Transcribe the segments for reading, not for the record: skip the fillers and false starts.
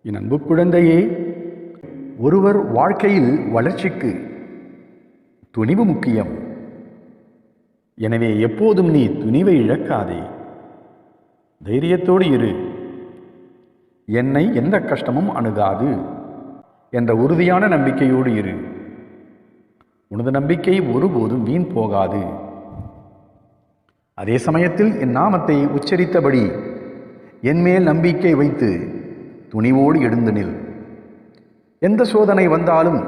என் அன்பு குழந்தையே, ஒருவர் வாழ்க்கையில் வளர்ச்சிக்கு துணிவு முக்கியம். எனவே எப்போதும் நீ துணிவை இழக்காதே. தைரியத்தோடு இரு. என்னை எந்த கஷ்டமும் அணுகாது என்ற உறுதியான நம்பிக்கையோடு இரு. உனது நம்பிக்கை ஒருபோதும் வீண் போகாது. அதே சமயத்தில் என் நாமத்தை உச்சரித்தபடி என்மேல் நம்பிக்கை வைத்து துணிவோடு எழுந்து நில். எந்த சோதனை வந்தாலும்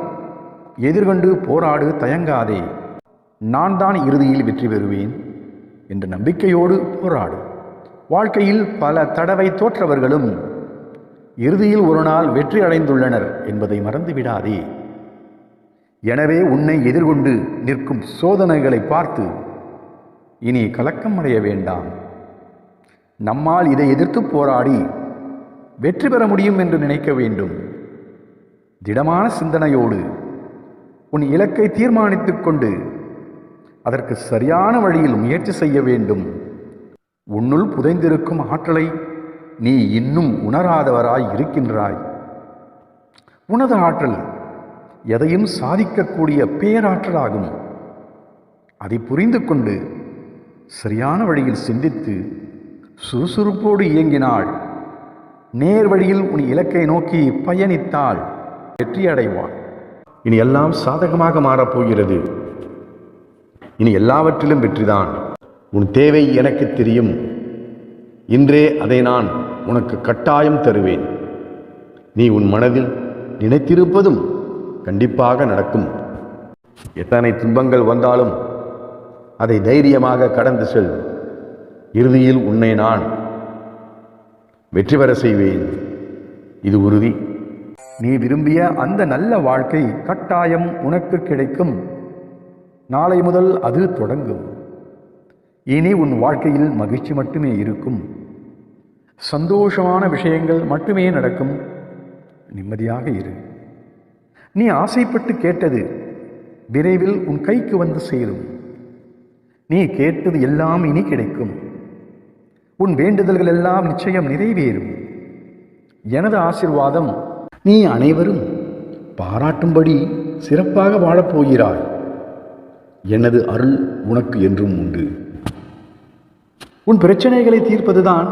எதிர்கொண்டு போராடு, தயங்காதே. நான் தான் இறுதியில் வெற்றி பெறுவேன் என்ற நம்பிக்கையோடு போராடு. வாழ்க்கையில் பல தடவை தோற்றவர்களும் இறுதியில் ஒரு நாள் வெற்றி அடைந்துள்ளனர் என்பதை மறந்துவிடாதே. எனவே உன்னை எதிர்கொண்டு நிற்கும் சோதனைகளை பார்த்து இனி கலக்கம் அடைய வேண்டாம். நம்மால் இதை எதிர்த்து போராடி வெற்றி பெற முடியும் என்று நினைக்க வேண்டும். திடமான சிந்தனையோடு உன் இலக்கை தீர்மானித்துக் கொண்டு அதற்கு சரியான வழியில் முயற்சி செய்ய வேண்டும். உன்னுள் புதைந்திருக்கும் ஆற்றலை நீ இன்னும் உணராதவராய் இருக்கின்றாய். உனது ஆற்றல் எதையும் சாதிக்கக்கூடிய பேராற்றலாகும். அதை புரிந்து கொண்டு சரியான வழியில் சிந்தித்து சுறுசுறுப்போடு இயங்கினாள், நேர் வழியில் உன் இலக்கை நோக்கி பயணித்தாள், வெற்றி அடைவாள். இனி எல்லாம் சாதகமாக மாறப்போகிறது. இனி எல்லாவற்றிலும் வெற்றிதான். உன் தேவை எனக்கு தெரியும். இன்றே அதை நான் உனக்கு கட்டாயம் தருவேன். நீ உன் மனதில் நினைத்திருப்பதும் கண்டிப்பாக நடக்கும். எத்தனை துன்பங்கள் வந்தாலும் அதை தைரியமாக கடந்து செல். இறுதியில் உன்னை நான் வெற்றி பெற செய்வேன். இது உறுதி. நீ விரும்பிய அந்த நல்ல வாழ்க்கை கட்டாயம் உனக்கு கிடைக்கும். நாளை முதல் அது தொடங்கும். இனி உன் வாழ்க்கையில் மகிழ்ச்சி மட்டுமே இருக்கும். சந்தோஷமான விஷயங்கள் மட்டுமே நடக்கும். நிம்மதியாக இரு. நீ ஆசைப்பட்டு கேட்டது விரைவில் உன் கைக்கு வந்து சேரும். நீ கேட்டது எல்லாம் இனி கிடைக்கும். உன் வேண்டுதல்கள் எல்லாம் நிச்சயம் நிறைவேறும். எனது ஆசீர்வாதம் நீ அனைவரும் பாராட்டும்படி சிறப்பாக வாழப்போகிறாய். எனது அருள் உனக்கு என்றும் உண்டு. உன் பிரச்சனைகளை தீர்ப்பதுதான்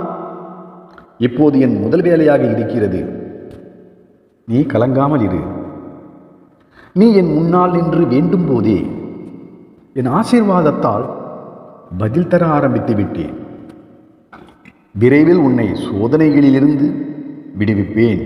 இப்போது என் முதல் வேலையாக இருக்கிறது. நீ கலங்காமல் இரு. நீ என் முன்னால் நின்று வேண்டும் போதே என் ஆசீர்வாதத்தால் பதில் தர ஆரம்பித்து விட்டேன். விரைவில் உன்னை சோதனைகளிலிருந்து விடுவிப்பேன்.